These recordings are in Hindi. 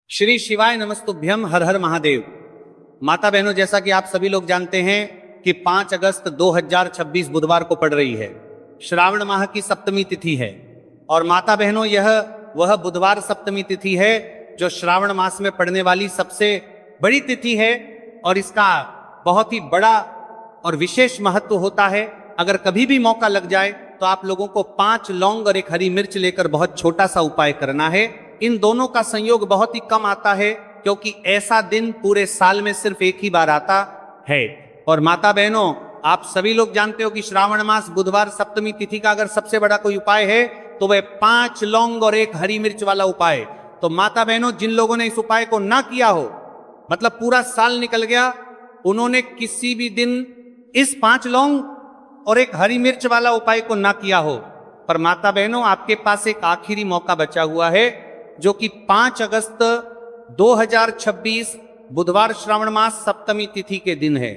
श्री शिवाय नमस्तुभ्यम, हर हर महादेव। माता बहनों, जैसा कि आप सभी लोग जानते हैं कि 5 अगस्त 2026 बुधवार को पड़ रही है। श्रावण माह की सप्तमी तिथि है और माता बहनों, यह वह बुधवार सप्तमी तिथि है जो श्रावण मास में पड़ने वाली सबसे बड़ी तिथि है और इसका बहुत ही बड़ा और विशेष महत्व होता है। अगर कभी भी मौका लग जाए तो आप लोगों को 5 लौंग और 1 हरी मिर्च लेकर बहुत छोटा सा उपाय करना है। इन दोनों का संयोग बहुत ही कम आता है क्योंकि ऐसा दिन पूरे साल में सिर्फ एक ही बार आता है। और माता बहनों, आप सभी लोग जानते हो कि श्रावण मास बुधवार सप्तमी तिथि का अगर सबसे बड़ा कोई उपाय है तो वह 5 लौंग और 1 हरी मिर्च वाला उपाय। तो माता बहनों, जिन लोगों ने इस उपाय को ना किया हो, मतलब पूरा साल निकल गया, उन्होंने किसी भी दिन इस 5 लौंग और 1 हरी मिर्च वाला उपाय को ना किया हो, पर माता बहनों, आपके पास एक आखिरी मौका बचा हुआ है जो कि 5 अगस्त 2026 बुधवार श्रावण मास सप्तमी तिथि के दिन है।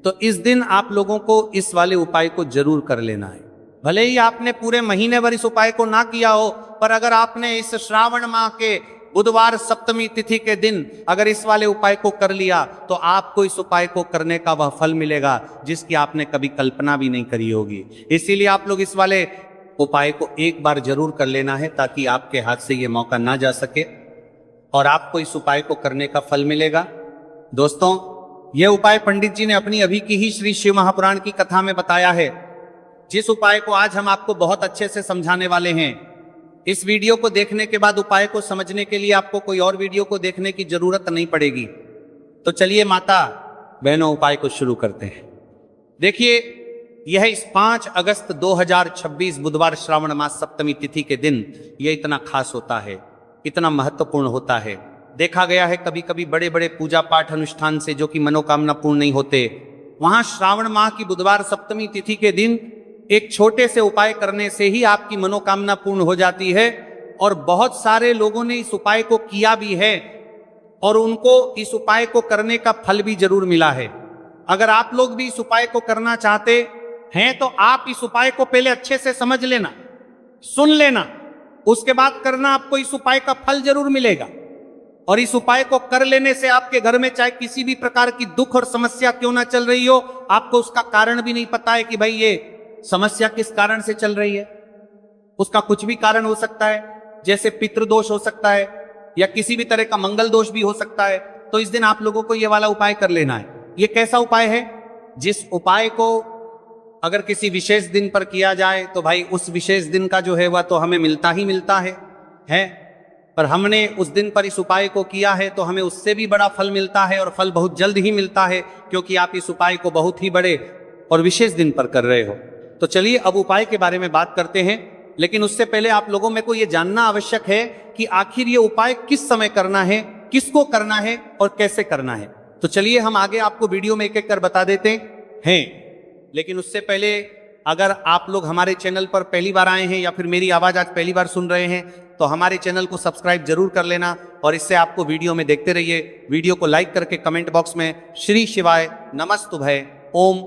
तो इस दिन आप लोगों को इस वाले उपाय को जरूर कर लेना है। भले ही आपने पूरे महीने भर इस उपाय को ना किया हो, पर अगर आपने इस श्रावण माह के बुधवार सप्तमी तिथि के दिन अगर इस वाले उपाय को कर लिया तो आपको इस उपाय को करने का वह फल मिलेगा जिसकी आपने कभी कल्पना भी नहीं करी होगी। इसीलिए आप लोग इस वाले उपाय को एक बार जरूर कर लेना है ताकि आपके हाथ से ये मौका ना जा सके और आपको इस उपाय को करने का फल मिलेगा। दोस्तों, यह उपाय पंडित जी ने अपनी अभी की ही श्री शिव महापुराण की कथा में बताया है, जिस उपाय को आज हम आपको बहुत अच्छे से समझाने वाले हैं। इस वीडियो को देखने के बाद उपाय को समझने के लिए आपको कोई और वीडियो को देखने की जरूरत नहीं पड़ेगी। तो चलिए माता बहनों, उपाय को शुरू करते हैं। देखिए, यह इस 5 अगस्त 2026 बुधवार श्रावण मास सप्तमी तिथि के दिन यह इतना खास होता है, इतना महत्वपूर्ण होता है। देखा गया है कभी कभी बड़े बड़े पूजा पाठ अनुष्ठान से जो कि मनोकामना पूर्ण नहीं होते, वहां श्रावण माह की बुधवार सप्तमी तिथि के दिन एक छोटे से उपाय करने से ही आपकी मनोकामना पूर्ण हो जाती है। और बहुत सारे लोगों ने इस उपाय को किया भी है और उनको इस उपाय को करने का फल भी जरूर मिला है। अगर आप लोग भी इस उपाय को करना चाहते हैं तो आप इस उपाय को पहले अच्छे से समझ लेना, सुन लेना, उसके बाद करना। आपको इस उपाय का फल जरूर मिलेगा और इस उपाय को कर लेने से आपके घर में चाहे किसी भी प्रकार की दुख और समस्या क्यों ना चल रही हो, आपको उसका कारण भी नहीं पता है कि भाई ये समस्या किस कारण से चल रही है। उसका कुछ भी कारण हो सकता है, जैसे पितृदोष हो सकता है या किसी भी तरह का मंगल दोष भी हो सकता है। तो इस दिन आप लोगों को ये वाला उपाय कर लेना है। ये कैसा उपाय है? जिस उपाय को अगर किसी विशेष दिन पर किया जाए तो भाई उस विशेष दिन का जो है वह तो हमें मिलता ही मिलता है। पर हमने उस दिन पर इस उपाय को किया है तो हमें उससे भी बड़ा फल मिलता है और फल बहुत जल्द ही मिलता है, क्योंकि आप इस उपाय को बहुत ही बड़े और विशेष दिन पर कर रहे हो। तो चलिए अब उपाय के बारे में बात करते हैं, लेकिन उससे पहले आप लोगों में को यह जानना आवश्यक है कि आखिर ये उपाय किस समय करना है, किसको करना है और कैसे करना है। तो चलिए हम आगे आपको वीडियो में एक एक कर बता देते हैं। लेकिन उससे पहले, अगर आप लोग हमारे चैनल पर पहली बार आए हैं या फिर मेरी आवाज आज पहली बार सुन रहे हैं तो हमारे चैनल को सब्सक्राइब जरूर कर लेना और इससे आपको वीडियो में देखते रहिए। वीडियो को लाइक करके कमेंट बॉक्स में श्री शिवाय नमस्तुभ्य ओम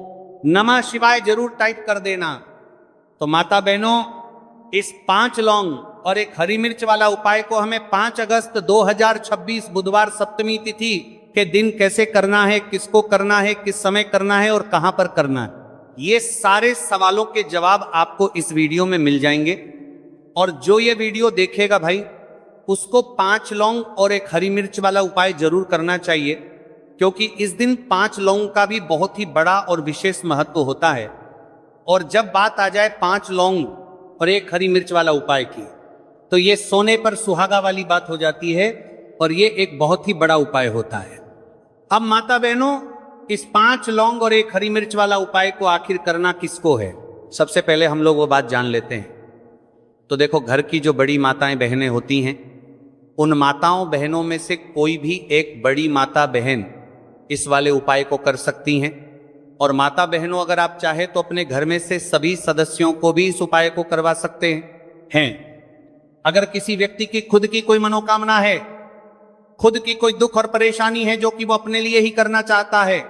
नमः शिवाय जरूर टाइप कर देना। तो माता बहनों, इस 5 लौंग और 1 हरी मिर्च वाला उपाय को हमें 5 अगस्त 2026 बुधवार सप्तमी तिथि के दिन कैसे करना है, किसको करना है, किस समय करना है और कहां पर करना है, ये सारे सवालों के जवाब आपको इस वीडियो में मिल जाएंगे। और जो ये वीडियो देखेगा भाई, उसको 5 लौंग और 1 हरी मिर्च वाला उपाय जरूर करना चाहिए, क्योंकि इस दिन 5 लौंग का भी बहुत ही बड़ा और विशेष महत्व होता है। और जब बात आ जाए 5 लौंग और 1 हरी मिर्च वाला उपाय की, तो ये सोने पर सुहागा वाली बात हो जाती है और ये एक बहुत ही बड़ा उपाय होता है। अब माता बहनों, इस 5 लौंग और 1 हरी मिर्च वाला उपाय को आखिर करना किसको है, सबसे पहले हम लोग वो बात जान लेते हैं। तो देखो, घर की जो बड़ी माताएं बहनें होती हैं, उन माताओं बहनों में से कोई भी एक बड़ी माता बहन इस वाले उपाय को कर सकती हैं। और माता बहनों, अगर आप चाहे तो अपने घर में से सभी सदस्यों को भी इस उपाय को करवा सकते हैं। अगर किसी व्यक्ति की खुद की कोई मनोकामना है, खुद की कोई दुख और परेशानी है जो कि वो अपने लिए ही करना चाहता है,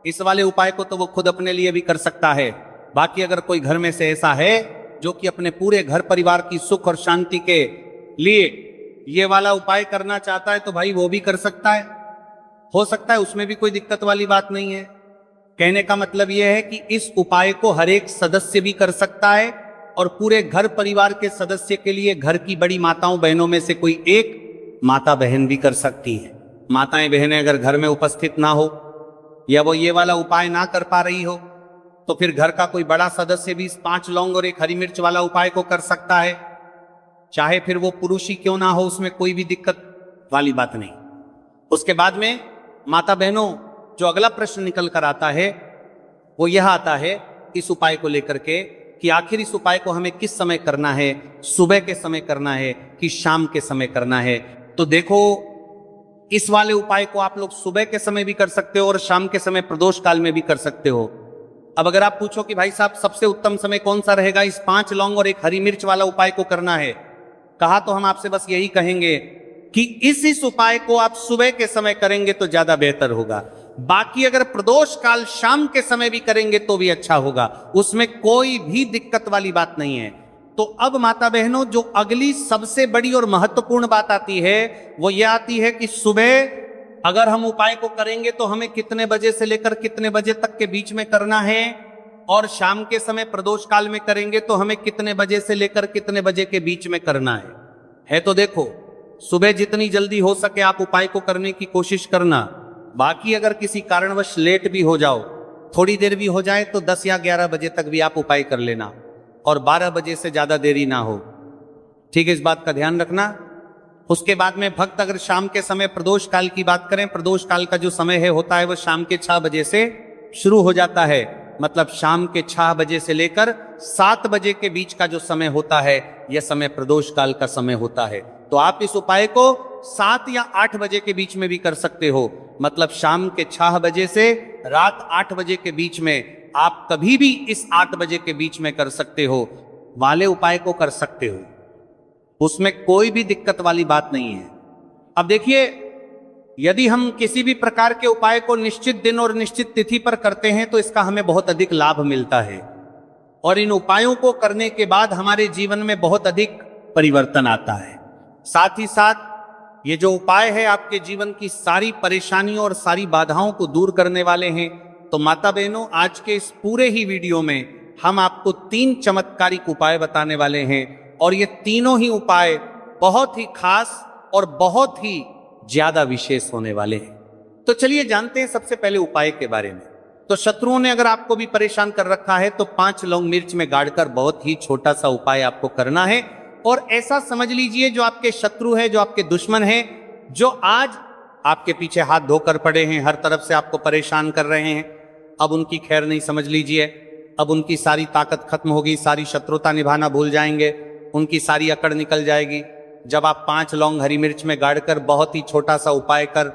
इस वाले उपाय को तो वो खुद अपने लिए भी कर सकता है। बाकी अगर कोई घर में से ऐसा है जो कि अपने पूरे घर परिवार की सुख और शांति के लिए ये वाला उपाय करना चाहता है तो भाई वो भी कर सकता है, हो सकता है, उसमें भी कोई दिक्कत वाली बात नहीं है। कहने का मतलब यह है कि इस उपाय को हर एक सदस्य भी कर सकता है और पूरे घर परिवार के सदस्य के लिए घर की बड़ी माताओं बहनों में से कोई एक माता बहन भी कर सकती है। माताएं बहनें अगर घर में उपस्थित ना हो या वो ये वाला उपाय ना कर पा रही हो तो फिर घर का कोई बड़ा सदस्य भी इस 5 लौंग और 1 हरी मिर्च वाला उपाय को कर सकता है, चाहे फिर वो पुरुष ही क्यों ना हो, उसमें कोई भी दिक्कत वाली बात नहीं। उसके बाद में माता बहनों जो अगला प्रश्न निकल कर आता है वो यह आता है इस उपाय को लेकर के कि आखिर इस उपाय को हमें किस समय करना है, सुबह के समय करना है कि शाम के समय करना है। तो देखो, इस वाले उपाय को आप लोग सुबह के समय भी कर सकते हो और शाम के समय प्रदोष काल में भी कर सकते हो। अब अगर आप पूछो कि भाई साहब सबसे उत्तम समय कौन सा रहेगा इस 5 लौंग और 1 हरी मिर्च वाला उपाय को करना है, कहा तो हम आपसे बस यही कहेंगे कि इस उपाय को आप सुबह के समय करेंगे तो ज्यादा बेहतर होगा। बाकी अगर प्रदोष काल शाम के समय भी करेंगे तो भी अच्छा होगा, उसमें कोई भी दिक्कत वाली बात नहीं है। तो अब माता बहनों जो अगली सबसे बड़ी और महत्वपूर्ण बात आती है वो ये आती है कि सुबह अगर हम उपाय को करेंगे तो हमें कितने बजे से लेकर कितने बजे तक के बीच में करना है, और शाम के समय प्रदोष काल में करेंगे तो हमें कितने बजे से लेकर कितने बजे के बीच में करना है। तो देखो, सुबह जितनी जल्दी हो सके आप उपाय को करने की कोशिश करना। बाकी अगर किसी कारणवश लेट भी हो जाओ, थोड़ी देर भी हो जाए तो 10 या 11 बजे तक भी आप उपाय कर लेना और 12 बजे से ज्यादा देरी ना हो, ठीक है, इस बात का ध्यान रखना। उसके बाद में भक्त अगर शाम के समय प्रदोष काल की बात करें, प्रदोष काल का जो समय है होता है वो शाम के 6 बजे से शुरू हो जाता है, मतलब शाम के 6 बजे से लेकर 7 बजे के बीच का जो समय होता है यह समय प्रदोष काल का समय होता है। तो आप इस उपाय को 7 या 8 बजे के बीच में भी कर सकते हो, मतलब शाम के 6 बजे से रात 8 बजे के बीच में आप कभी भी इस 8 बजे के बीच में कर सकते हो, वाले उपाय को कर सकते हो, उसमें कोई भी दिक्कत वाली बात नहीं है। अब देखिए, यदि हम किसी भी प्रकार के उपाय को निश्चित दिन और निश्चित तिथि पर करते हैं तो इसका हमें बहुत अधिक लाभ मिलता है और इन उपायों को करने के बाद हमारे जीवन में बहुत अधिक परिवर्तन आता है। साथ ही साथ ये जो उपाय है आपके जीवन की सारी परेशानियों और सारी बाधाओं को दूर करने वाले हैं। तो माता बहनों, आज के इस पूरे ही वीडियो में हम आपको 3 चमत्कारिक उपाय बताने वाले हैं और ये तीनों ही उपाय बहुत ही खास और बहुत ही ज्यादा विशेष होने वाले हैं। तो चलिए जानते हैं सबसे पहले उपाय के बारे में। तो शत्रुओं ने अगर आपको भी परेशान कर रखा है तो 5 लौंग मिर्च में गाड़कर बहुत ही छोटा सा उपाय आपको करना है। और ऐसा समझ लीजिए जो आपके शत्रु है, जो आपके दुश्मन है, जो आज आपके पीछे हाथ धोकर पड़े हैं, हर तरफ से आपको परेशान कर रहे हैं, अब उनकी खैर नहीं, समझ लीजिए अब उनकी सारी ताकत खत्म होगी, सारी शत्रुता निभाना भूल जाएंगे, उनकी सारी अकड़ निकल जाएगी। जब आप 5 लौंग हरी मिर्च में गाड़कर बहुत ही छोटा सा उपाय कर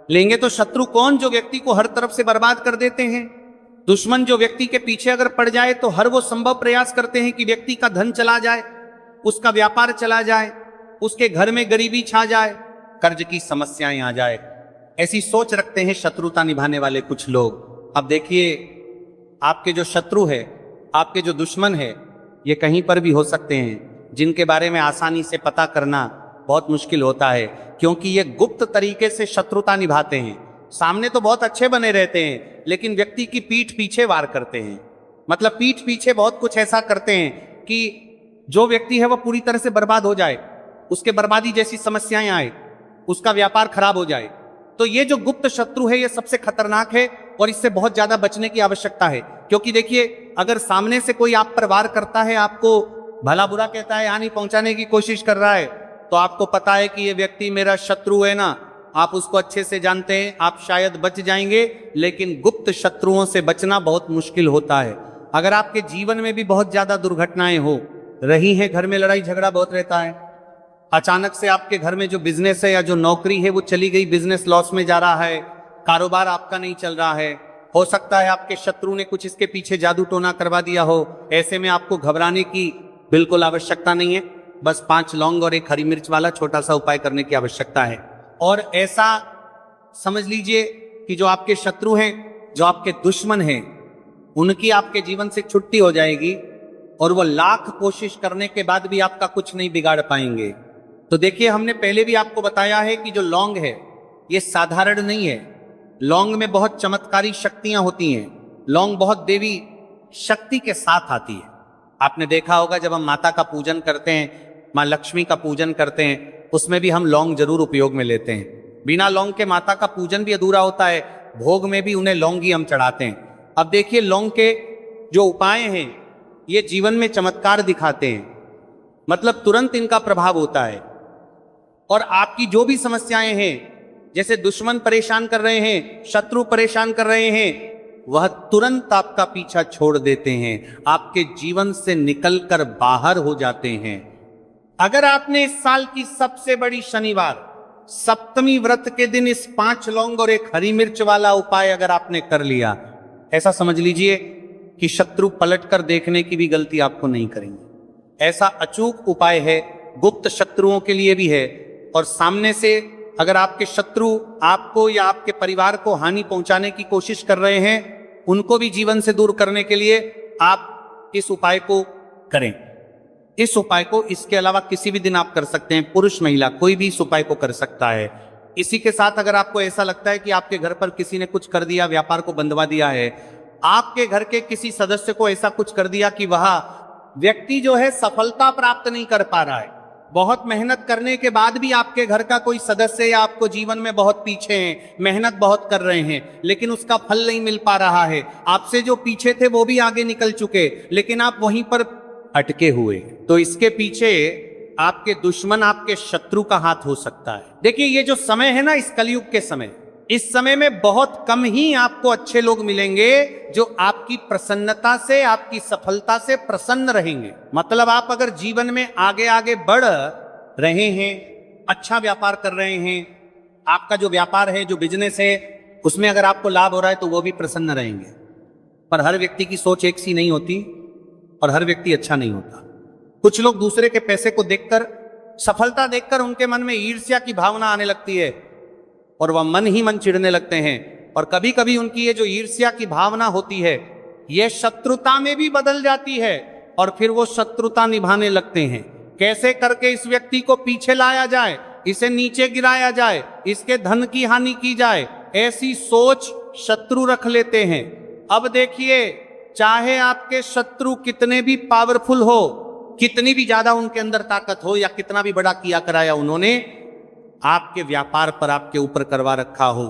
लेंगे तो शत्रु कौन, जो व्यक्ति को हर तरफ से बर्बाद कर देते हैं, दुश्मन जो व्यक्ति के पीछे अगर पड़ जाए तो हर वो संभव प्रयास करते हैं कि व्यक्ति का धन चला जाए, उसका व्यापार चला जाए, उसके घर में गरीबी छा जाए, कर्ज की समस्याएं आ जाए, ऐसी सोच रखते हैं शत्रुता निभाने वाले कुछ लोग। अब देखिए, आपके जो शत्रु है, आपके जो दुश्मन है, ये कहीं पर भी हो सकते हैं, जिनके बारे में आसानी से पता करना बहुत मुश्किल होता है, क्योंकि ये गुप्त तरीके से शत्रुता निभाते हैं। सामने तो बहुत अच्छे बने रहते हैं लेकिन व्यक्ति की पीठ पीछे वार करते हैं, मतलब पीठ पीछे बहुत कुछ ऐसा करते हैं कि जो व्यक्ति है वह पूरी तरह से बर्बाद हो जाए, उसके बर्बादी जैसी समस्याएं आए, उसका व्यापार खराब हो जाए। तो ये जो गुप्त शत्रु है ये सबसे खतरनाक है और इससे बहुत ज्यादा बचने की आवश्यकता है। क्योंकि देखिए, अगर सामने से कोई आप पर वार करता है, आपको भला बुरा कहता है, हानि पहुंचाने की कोशिश कर रहा है, तो आपको पता है कि ये व्यक्ति मेरा शत्रु है ना, आप उसको अच्छे से जानते हैं, आप शायद बच जाएंगे। लेकिन गुप्त शत्रुओं से बचना बहुत मुश्किल होता है। अगर आपके जीवन में भी बहुत ज्यादा दुर्घटनाएं हो रही हैं, घर में लड़ाई झगड़ा बहुत रहता है, अचानक से आपके घर में जो बिजनेस है या जो नौकरी है वो चली गई, बिजनेस लॉस में जा रहा है, कारोबार आपका नहीं चल रहा है, हो सकता है आपके शत्रु ने कुछ इसके पीछे जादू टोना करवा दिया हो, ऐसे में आपको घबराने की बिल्कुल आवश्यकता नहीं है। बस 5 लौंग और 1 हरी मिर्च वाला छोटा सा उपाय करने की आवश्यकता है। और ऐसा समझ लीजिए कि जो आपके शत्रु हैं, जो आपके दुश्मन हैं, उनकी आपके जीवन से छुट्टी हो जाएगी और वो लाख कोशिश करने के बाद भी आपका कुछ नहीं बिगाड़ पाएंगे। तो देखिए, हमने पहले भी आपको बताया है कि जो लौंग है ये साधारण नहीं है। लौंग में बहुत चमत्कारी शक्तियां होती हैं। लौंग बहुत देवी शक्ति के साथ आती है। आपने देखा होगा जब हम माता का पूजन करते हैं, माँ लक्ष्मी का पूजन करते हैं, उसमें भी हम लौंग जरूर उपयोग में लेते हैं। बिना लौंग के माता का पूजन भी अधूरा होता है। भोग में भी उन्हें लौंग ही हम चढ़ाते हैं। अब देखिए, लौंग के जो उपाय हैं ये जीवन में चमत्कार दिखाते हैं, मतलब तुरंत इनका प्रभाव होता है। और आपकी जो भी समस्याएं हैं, जैसे दुश्मन परेशान कर रहे हैं, शत्रु परेशान कर रहे हैं, वह तुरंत आपका पीछा छोड़ देते हैं, आपके जीवन से निकलकर बाहर हो जाते हैं। अगर आपने इस साल की सबसे बड़ी शनिवार सप्तमी व्रत के दिन इस 5 लौंग और 1 हरी मिर्च वाला उपाय अगर आपने कर लिया, ऐसा समझ लीजिए कि शत्रु पलटकर देखने की भी गलती आपको नहीं करेंगे। ऐसा अचूक उपाय है, गुप्त शत्रुओं के लिए भी है। और सामने से अगर आपके शत्रु आपको या आपके परिवार को हानि पहुंचाने की कोशिश कर रहे हैं, उनको भी जीवन से दूर करने के लिए आप इस उपाय को करें। इस उपाय को इसके अलावा किसी भी दिन आप कर सकते हैं। पुरुष महिला कोई भी इस उपाय को कर सकता है। इसी के साथ अगर आपको ऐसा लगता है कि आपके घर पर किसी ने कुछ कर दिया, व्यापार को बंदवा दिया है, आपके घर के किसी सदस्य को ऐसा कुछ कर दिया कि वह व्यक्ति जो है सफलता प्राप्त नहीं कर पा रहा है, बहुत मेहनत करने के बाद भी आपके घर का कोई सदस्य या आपको जीवन में बहुत पीछे हैं, मेहनत बहुत कर रहे हैं लेकिन उसका फल नहीं मिल पा रहा है, आपसे जो पीछे थे वो भी आगे निकल चुके लेकिन आप वहीं पर अटके हुए, तो इसके पीछे आपके दुश्मन, आपके शत्रु का हाथ हो सकता है। देखिए, ये जो समय है ना, इस कलयुग के समय, इस समय में बहुत कम ही आपको अच्छे लोग मिलेंगे जो आपकी प्रसन्नता से, आपकी सफलता से प्रसन्न रहेंगे। मतलब आप अगर जीवन में आगे आगे बढ़ रहे हैं, अच्छा व्यापार कर रहे हैं, आपका जो व्यापार है, जो बिजनेस है, उसमें अगर आपको लाभ हो रहा है तो वो भी प्रसन्न रहेंगे। पर हर व्यक्ति की सोच एक सी नहीं होती और हर व्यक्ति अच्छा नहीं होता। कुछ लोग दूसरे के पैसे को देखकर, सफलता देखकर उनके मन में ईर्ष्या की भावना आने लगती है और वह मन ही मन चिढ़ने लगते हैं। और कभी कभी उनकी ये जो ईर्ष्या की भावना होती है, यह शत्रुता में भी बदल जाती है और फिर वो शत्रुता निभाने लगते हैं। कैसे करके इस व्यक्ति को पीछे लाया जाए, इसे नीचे गिराया जाए, इसके धन की हानि की जाए, ऐसी सोच शत्रु रख लेते हैं। अब देखिए, चाहे आपके शत्रु कितने भी पावरफुल हो, कितनी भी ज्यादा उनके अंदर ताकत हो या कितना भी बड़ा किया कराया उन्होंने आपके व्यापार पर, आपके ऊपर करवा रखा हो,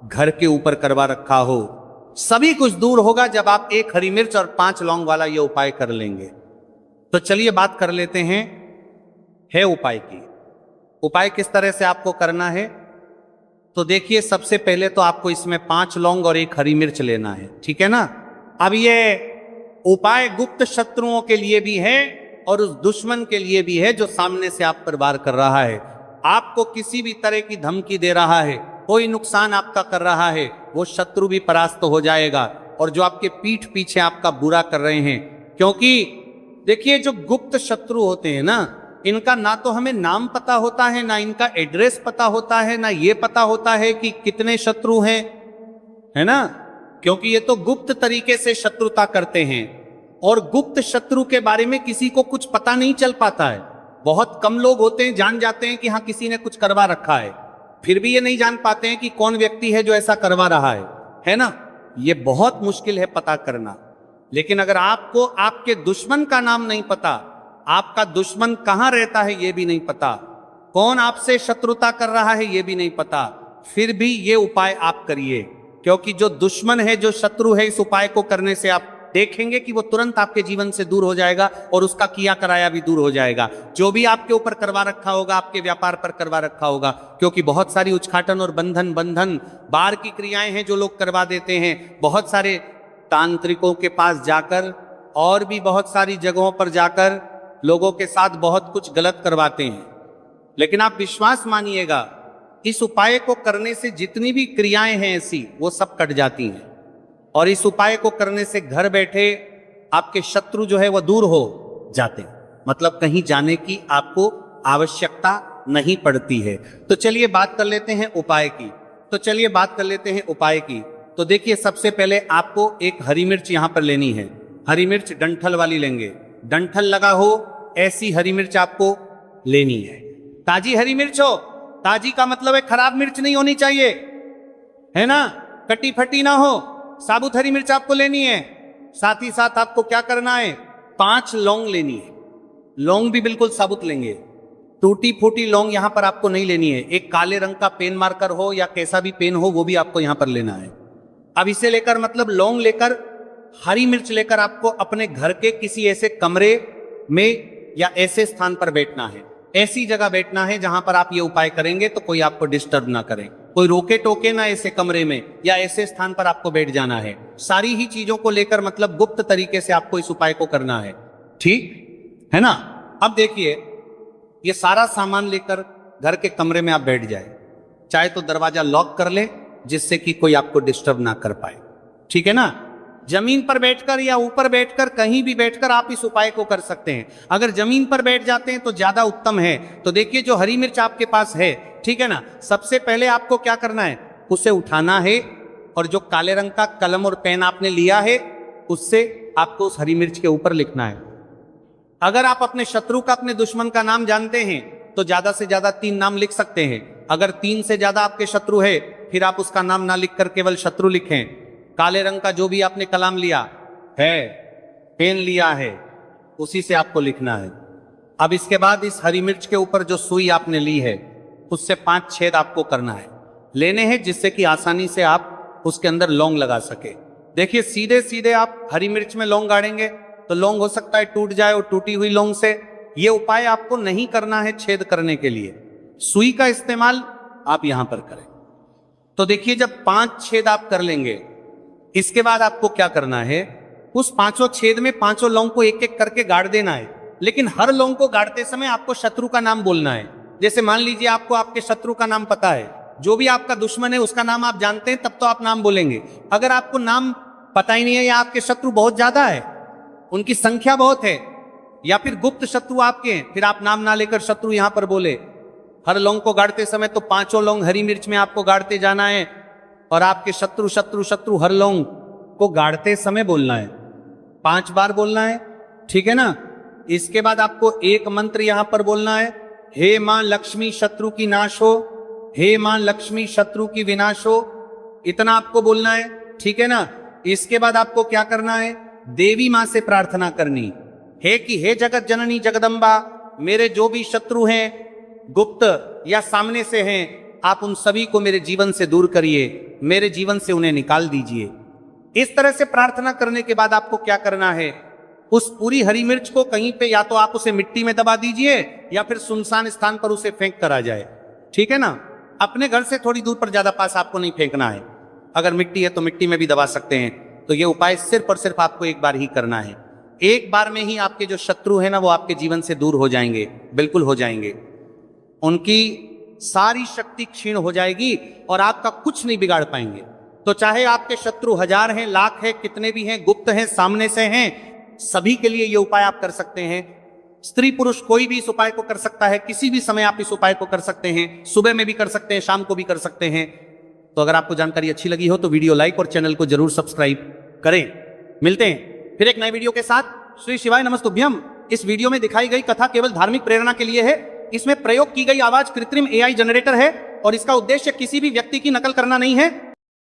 घर के ऊपर करवा रखा हो, सभी कुछ दूर होगा जब आप 1 हरी मिर्च और 5 लौंग वाला ये उपाय कर लेंगे। तो चलिए बात कर लेते हैं है उपाय की। उपाय किस तरह से आपको करना है, तो देखिए, सबसे पहले तो आपको इसमें 5 लौंग और 1 हरी मिर्च लेना है, ठीक है ना। अब ये उपाय गुप्त शत्रुओं के लिए भी है और उस दुश्मन के लिए भी है जो सामने से आप पर वार कर रहा है, आपको किसी भी तरह की धमकी दे रहा है, कोई नुकसान आपका कर रहा है, वो शत्रु भी परास्त हो जाएगा। और जो आपके पीठ पीछे आपका बुरा कर रहे हैं, क्योंकि देखिए, जो गुप्त शत्रु होते हैं ना, इनका ना तो हमें नाम पता होता है, ना इनका एड्रेस पता होता है, ना ये पता होता है कि कितने शत्रु हैं, है ना, क्योंकि ये तो गुप्त तरीके से शत्रुता करते हैं। और गुप्त शत्रु के बारे में किसी को कुछ पता नहीं चल पाता है। बहुत कम लोग होते हैं, जान जाते हैं कि हाँ किसी ने कुछ करवा रखा है, फिर भी ये नहीं जान पाते हैं कि कौन व्यक्ति है जो ऐसा करवा रहा है ना। ये बहुत मुश्किल है पता करना। लेकिन अगर आपको आपके दुश्मन का नाम नहीं पता, आपका दुश्मन कहां रहता है ये भी नहीं पता, कौन आपसे शत्रुता कर रहा है ये भी नहीं पता, फिर भी ये उपाय आप करिए, क्योंकि जो दुश्मन है, जो शत्रु है, इस उपाय को करने से आप देखेंगे कि वो तुरंत आपके जीवन से दूर हो जाएगा और उसका किया कराया भी दूर हो जाएगा। जो भी आपके ऊपर करवा रखा होगा, आपके व्यापार पर करवा रखा होगा, क्योंकि बहुत सारी उच्चाटन और बंधन बार की क्रियाएं हैं जो लोग करवा देते हैं। बहुत सारे तांत्रिकों के पास जाकर और भी बहुत सारी जगहों पर जाकर लोगों के साथ बहुत कुछ गलत करवाते हैं। लेकिन आप विश्वास मानिएगा, इस उपाय को करने से जितनी भी क्रियाएं हैं ऐसी, वो सब कट जाती हैं। और इस उपाय को करने से घर बैठे आपके शत्रु जो है वह दूर हो जाते हैं, मतलब कहीं जाने की आपको आवश्यकता नहीं पड़ती है। तो चलिए बात कर लेते हैं उपाय की। तो देखिए, सबसे पहले आपको 1 हरी मिर्च यहां पर लेनी है। हरी मिर्च डंठल वाली लेंगे, डंठल लगा हो ऐसी हरी मिर्च आपको लेनी है। ताजी हरी मिर्च हो, ताजी का मतलब है खराब मिर्च नहीं होनी चाहिए, है ना, कटी फटी ना हो, साबुत हरी मिर्च आपको लेनी है। साथ ही साथ आपको क्या करना है, 5 लौंग लेनी है। लौंग भी बिल्कुल साबुत लेंगे, टूटी फूटी लौंग यहां पर आपको नहीं लेनी है। एक काले रंग का पेन मार्कर हो या कैसा भी पेन हो वो भी आपको यहां पर लेना है। अब इसे लेकर मतलब लौंग लेकर, हरी मिर्च लेकर आपको अपने घर के किसी ऐसे कमरे में या ऐसे स्थान पर बैठना है, ऐसी जगह बैठना है जहां पर आप ये उपाय करेंगे तो कोई आपको डिस्टर्ब ना करे, कोई रोके टोके ना ऐसे कमरे में या ऐसे स्थान पर आपको बैठ जाना है। सारी ही चीजों को लेकर मतलब गुप्त तरीके से आपको इस उपाय को करना है, ठीक है ना। अब देखिए, ये सारा सामान लेकर घर के कमरे में आप बैठ जाए, चाहे तो दरवाजा लॉक कर ले जिससे कि कोई आपको डिस्टर्ब ना कर पाए, ठीक है ना। जमीन पर बैठकर या ऊपर बैठकर, कहीं भी बैठकर आप इस उपाय को कर सकते हैं। अगर जमीन पर बैठ जाते हैं तो ज्यादा उत्तम है। तो देखिए, जो हरी मिर्च आपके पास है, ठीक है ना, सबसे पहले आपको क्या करना है, उसे उठाना है और जो काले रंग का कलम और पेन आपने लिया है उससे आपको उस हरी मिर्च के ऊपर लिखना है। अगर आप अपने शत्रु का, अपने दुश्मन का नाम जानते हैं तो ज्यादा से ज्यादा 3 नाम लिख सकते हैं। अगर 3 से ज्यादा आपके शत्रु है फिर आप उसका नाम ना लिखकर केवल शत्रु लिखें। काले रंग का जो भी आपने कलम लिया है, पेन लिया है, उसी से आपको लिखना है। अब इसके बाद इस हरी मिर्च के ऊपर जो सुई आपने ली है उससे 5 छेद आपको करना है, लेने हैं, जिससे कि आसानी से आप उसके अंदर लौंग लगा सके। देखिए, सीधे सीधे आप हरी मिर्च में लौंग गाड़ेंगे तो लौंग हो सकता है टूट जाए, और टूटी हुई लौंग से ये उपाय आपको नहीं करना है छेद करने के लिए। सुई का इस्तेमाल आप यहां पर करें। तो देखिए, जब 5 छेद आप कर लेंगे, इसके बाद आपको क्या करना है, उस 5 छेद में 5 लौंग को एक एक करके गाड़ देना है। लेकिन हर लौंग को गाड़ते समय आपको शत्रु का नाम बोलना है। जैसे मान लीजिए आपको आपके शत्रु का नाम पता है, जो भी आपका दुश्मन है उसका नाम आप जानते हैं, तब तो आप नाम बोलेंगे। अगर आपको नाम पता ही नहीं है या आपके शत्रु बहुत ज्यादा है, उनकी संख्या बहुत है, या फिर गुप्त शत्रु आपके हैं, फिर आप नाम ना लेकर शत्रु यहां पर बोले। हर लौंग को गाड़ते समय तो 5 लौंग हरी मिर्च में आपको गाड़ते जाना है और आपके शत्रु शत्रु शत्रु हर लौंग को गाड़ते समय बोलना है, 5 बार बोलना है, ठीक है ना। इसके बाद आपको एक मंत्र यहां पर बोलना है, हे मां लक्ष्मी शत्रु की नाश हो, हे मां लक्ष्मी शत्रु की विनाश हो, इतना आपको बोलना है, ठीक है ना। इसके बाद आपको क्या करना है, देवी मां से प्रार्थना करनी है कि हे जगत जननी जगदम्बा, मेरे जो भी शत्रु हैं, गुप्त या सामने से हैं, आप उन सभी को मेरे जीवन से दूर करिए, मेरे जीवन से उन्हें निकाल दीजिए। इस तरह से प्रार्थना करने के बाद आपको क्या करना है, उस पूरी हरी मिर्च को कहीं पे या तो आप उसे मिट्टी में दबा दीजिए या फिर सुनसान स्थान पर उसे फेंक कर आ जाए, ठीक है ना। अपने घर से थोड़ी दूर पर, ज्यादा पास आपको नहीं फेंकना है। अगर मिट्टी है तो मिट्टी में भी दबा सकते हैं। तो ये उपाय सिर्फ और सिर्फ आपको एक बार ही करना है। एक बार में ही आपके जो शत्रु है ना, वो आपके जीवन से दूर हो जाएंगे, बिल्कुल हो जाएंगे। उनकी सारी शक्ति क्षीण हो जाएगी और आपका कुछ नहीं बिगाड़ पाएंगे। तो चाहे आपके शत्रु 1000 हैं, लाख हैं, कितने भी हैं, गुप्त हैं, सामने से हैं, सभी के लिए ये उपाय आप कर सकते हैं। स्त्री पुरुष कोई भी इस उपाय को कर सकता है, किसी भी समय आप इस उपाय को कर सकते हैं। सुबह में भी कर सकते हैं, शाम को भी कर सकते हैं। तो अगर आपको जानकारी अच्छी लगी हो तो वीडियो लाइक और चैनल को जरूर सब्सक्राइब करें। मिलते हैं फिर एक नए वीडियो के साथ। श्री शिवाय नमस्तुभ्यम। इस वीडियो में दिखाई गई कथा केवल धार्मिक प्रेरणा के लिए है। इसमें प्रयोग की गई आवाज कृत्रिम AI जनरेटर है और इसका उद्देश्य किसी भी व्यक्ति की नकल करना नहीं है।